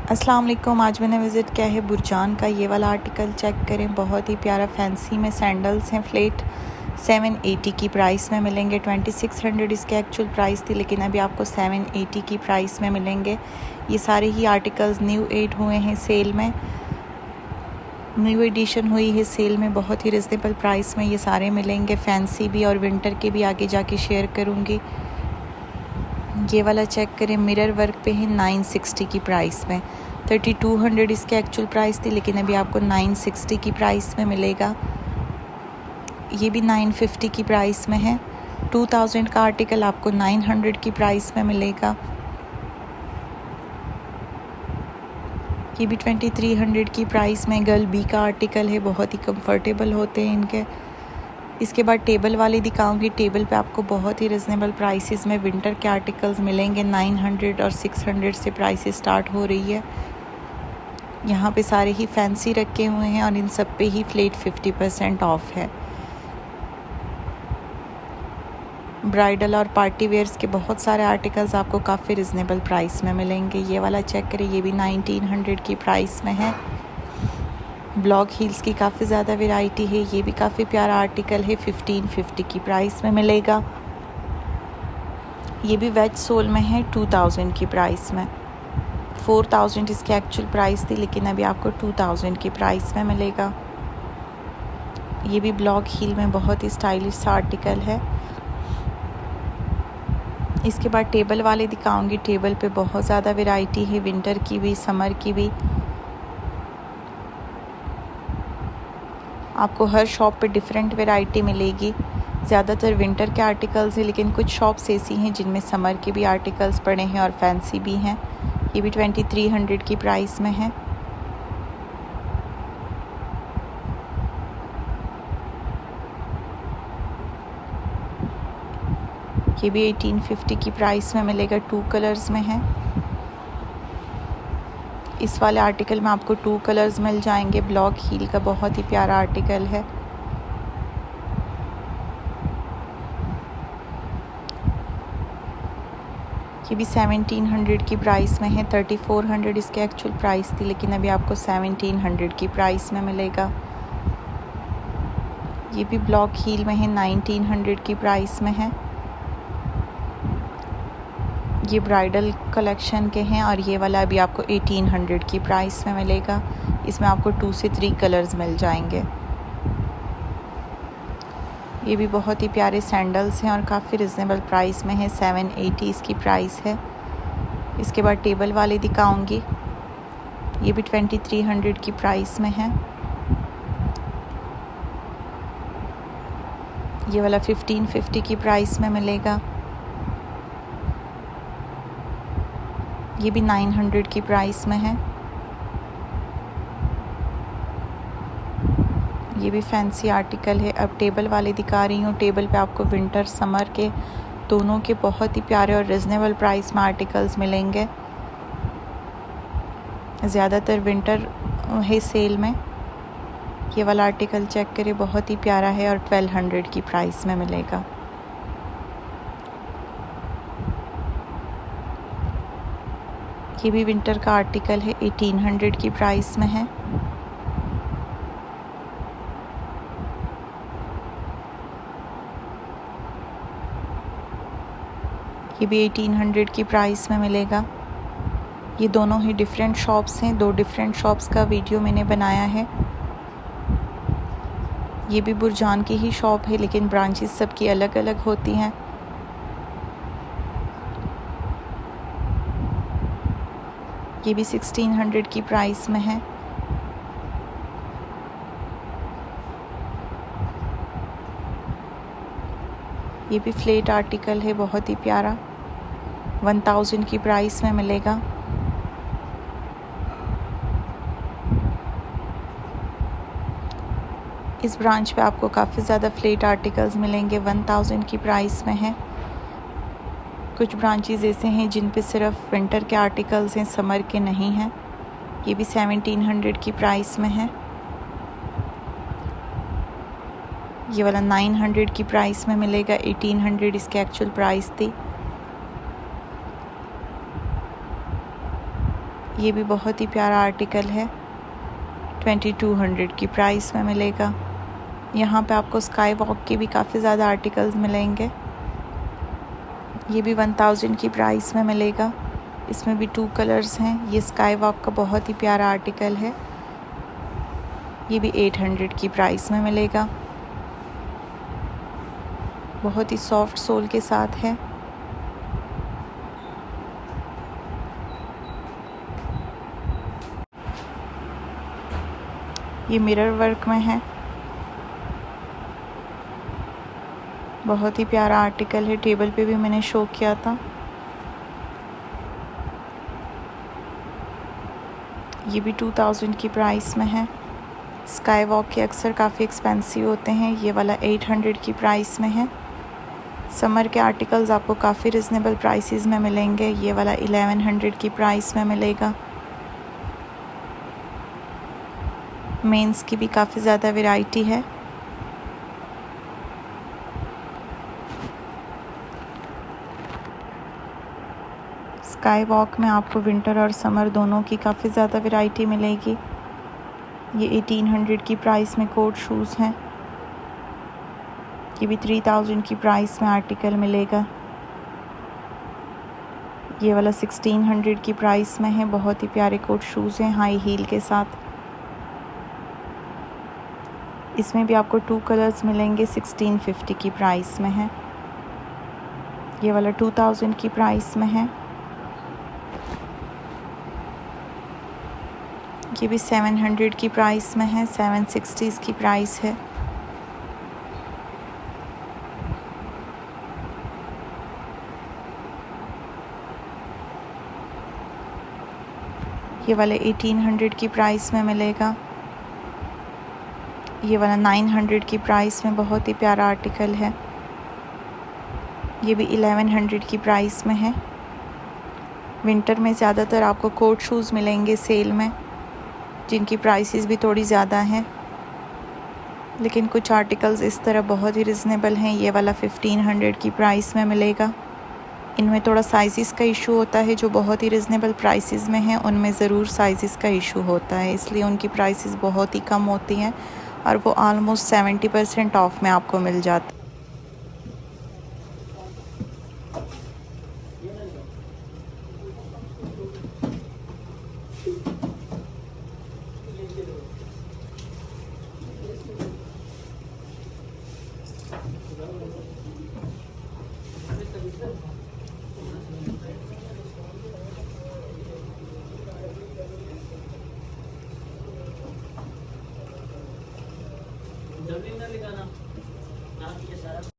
अस्सलाम वालेकुम। आज मैंने विज़िट किया है बुरजान का। ये वाला आर्टिकल चेक करें, बहुत ही प्यारा फैंसी में सैंडल्स हैं फ्लेट 780 की प्राइस में मिलेंगे। 2600 इसके एक्चुअल प्राइस थी, लेकिन अभी आपको 780 की प्राइस में मिलेंगे। ये सारे ही आर्टिकल्स न्यू एड हुए हैं सेल में, न्यू एडिशन हुई है सेल में, बहुत ही रिजनेबल प्राइस में ये सारे मिलेंगे। फैंसी भी और विंटर के भी आगे जाके शेयर करूँगी। ये वाला चेक करें, मिरर वर्क पे है 960 की प्राइस में। 3200 इसके एक्चुअल प्राइस थी, लेकिन अभी आपको 960 की प्राइस में मिलेगा। ये भी 950 की प्राइस में है। 2000 का आर्टिकल आपको 900 की प्राइस में मिलेगा। ये भी 2300 की प्राइस में गर्ल बी का आर्टिकल है, बहुत ही कंफर्टेबल होते हैं इनके। इसके बाद टेबल वाले दिखाऊंगी। टेबल पे आपको बहुत ही रिजनेबल प्राइसेस में विंटर के आर्टिकल्स मिलेंगे। 900 और 600 से प्राइसेस स्टार्ट हो रही है। यहाँ पे सारे ही फैंसी रखे हुए हैं और इन सब पे ही फ्लेट 50% ऑफ है। ब्राइडल और पार्टी वेयर्स के बहुत सारे आर्टिकल्स आपको काफ़ी रिजनेबल प्राइस में मिलेंगे। ये वाला चेक करें, ये भी 1900 की प्राइस में है। ब्लॉक हील्स की काफ़ी ज़्यादा वैरायटी है। ये भी काफ़ी प्यारा आर्टिकल है, 1550 की प्राइस में मिलेगा। ये भी वेज सोल में है, 2000 की प्राइस में। 4000 इसकी एक्चुअल प्राइस थी, लेकिन अभी आपको 2000 की प्राइस में मिलेगा। ये भी ब्लॉक हील में बहुत ही स्टाइलिश आर्टिकल है। इसके बाद टेबल वाले दिखाऊंगी। टेबल पे बहुत ज़्यादा वैरायटी है, विंटर की भी समर की भी। आपको हर शॉप पे डिफरेंट वैरायटी मिलेगी। ज़्यादातर विंटर के आर्टिकल्स हैं, लेकिन कुछ शॉप्स ऐसी हैं जिनमें समर के भी आर्टिकल्स पड़े हैं और फैंसी भी हैं। ये भी 2300 की प्राइस में है। ये भी 1850 की प्राइस में मिलेगा। 2 कलर्स में है। इस वाले आर्टिकल में आपको 2 कलर्स मिल जाएंगे। ब्लॉक हील का बहुत ही प्यारा आर्टिकल है। ये भी 1700 की प्राइस में है। 3400 इसके एक्चुअल प्राइस थी, लेकिन अभी आपको 1700 की प्राइस में मिलेगा। ये भी ब्लॉक हील में है, 1900 की प्राइस में है। ये ब्राइडल कलेक्शन के हैं और ये वाला अभी आपको 1800 की प्राइस में मिलेगा। इसमें आपको 2 से 3 कलर्स मिल जाएंगे। ये भी बहुत ही प्यारे सैंडल्स हैं और काफ़ी रिजनेबल प्राइस में है। 780 इसकी प्राइस है। इसके बाद टेबल वाले दिखाऊंगी। ये भी 2300 की प्राइस में है। ये वाला 1550 की प्राइस में मिलेगा। ये भी 900 की प्राइस में है। ये भी फैंसी आर्टिकल है। अब टेबल वाले दिखा रही हूँ। टेबल पे आपको विंटर समर के दोनों के बहुत ही प्यारे और रिजनेबल प्राइस में आर्टिकल्स मिलेंगे। ज़्यादातर विंटर है सेल में। ये वाला आर्टिकल चेक करें, बहुत ही प्यारा है और 1200 की प्राइस में मिलेगा। ये भी विंटर का आर्टिकल है, 1800 की प्राइस में है। ये भी 1800 की प्राइस में मिलेगा। ये दोनों ही डिफरेंट शॉप्स हैं। 2 डिफरेंट शॉप्स का वीडियो मैंने बनाया है। ये भी बुरजान की ही शॉप है, लेकिन ब्रांचेस सबकी अलग अलग होती हैं। ये भी 1600 की प्राइस में है। ये भी फ्लेट आर्टिकल है, बहुत ही प्यारा। 1000 की प्राइस में मिलेगा। इस ब्रांच पे आपको काफ़ी ज़्यादा फ्लेट आर्टिकल्स मिलेंगे। 1000 की प्राइस में है। कुछ ब्रांचेस ऐसे हैं जिन पे सिर्फ विंटर के आर्टिकल्स हैं, समर के नहीं हैं। ये भी 1700 की प्राइस में है। ये वाला 900 की प्राइस में मिलेगा। 1800 इसकी एक्चुअल प्राइस थी। ये भी बहुत ही प्यारा आर्टिकल है, 2200 की प्राइस में मिलेगा। यहाँ पे आपको स्काई वॉक के भी काफ़ी ज़्यादा आर्टिकल्स मिलेंगे। ये भी 1000 की प्राइस में मिलेगा। इसमें भी 2 कलर्स हैं। ये स्काई वॉक का बहुत ही प्यारा आर्टिकल है। ये भी 800 की प्राइस में मिलेगा। बहुत ही सॉफ्ट सोल के साथ है। ये मिरर वर्क में है। बहुत ही प्यारा आर्टिकल है। टेबल पे भी मैंने शो किया था। ये भी 2000 की प्राइस में है। स्काई वॉक के अक्सर काफ़ी एक्सपेंसिव होते हैं। ये वाला 800 की प्राइस में है। समर के आर्टिकल्स आपको काफ़ी रिजनेबल प्राइसेस में मिलेंगे। ये वाला 1100 की प्राइस में मिलेगा। मेंस की भी काफ़ी ज़्यादा वैरायटी है। स्काई वॉक में आपको विंटर और समर दोनों की काफ़ी ज़्यादा वैरायटी मिलेगी। ये 1800 की प्राइस में कोट शूज़ हैं। ये भी 3000 की प्राइस में आर्टिकल मिलेगा। ये वाला 1600 की प्राइस में है। बहुत ही प्यारे कोट शूज़ हैं हाई हील के साथ। इसमें भी आपको 2 कलर्स मिलेंगे। 1650 की प्राइस में है। ये वाला 2000 की प्राइस में है। ये भी 700 की प्राइस में है। 760 की प्राइस है। ये वाले 1800 की प्राइस में मिलेगा। ये वाला 900 की प्राइस में बहुत ही प्यारा आर्टिकल है। ये भी 1100 की प्राइस में है। विंटर में ज़्यादातर आपको कोट शूज़ मिलेंगे सेल में, जिनकी प्राइसेस भी थोड़ी ज़्यादा हैं, लेकिन कुछ आर्टिकल्स इस तरह बहुत ही रिजनेबल हैं। ये वाला 1500 की प्राइस में मिलेगा। इनमें थोड़ा साइज़ का इशू होता है। जो बहुत ही रिजनेबल प्राइसेस में हैं उनमें ज़रूर साइज़ का इशू होता है, इसलिए उनकी प्राइसेस बहुत ही कम होती हैं और वो ऑलमोस्ट 70% ऑफ में आपको मिल जाता है। जमीन ना लिखाना, नाम ये सारा